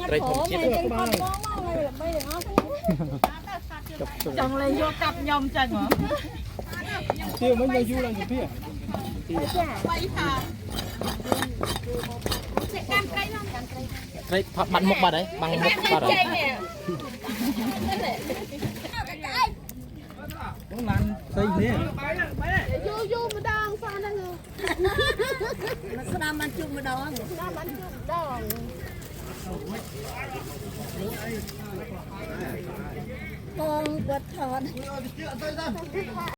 ไตรทองจิตจังเลยโยกับยอมจังเหรอ เที่ยวมันจะอยู่อะไรกับพี่ไปค่ะไตรบันมุกบันไหนบังมุกบันไหนต้องรันใส่เนี่ยยูมาดองฟ้านั่นเลยมันสนามมันจุ่มมาดองสนามมันจุ่มดองมองบดถอน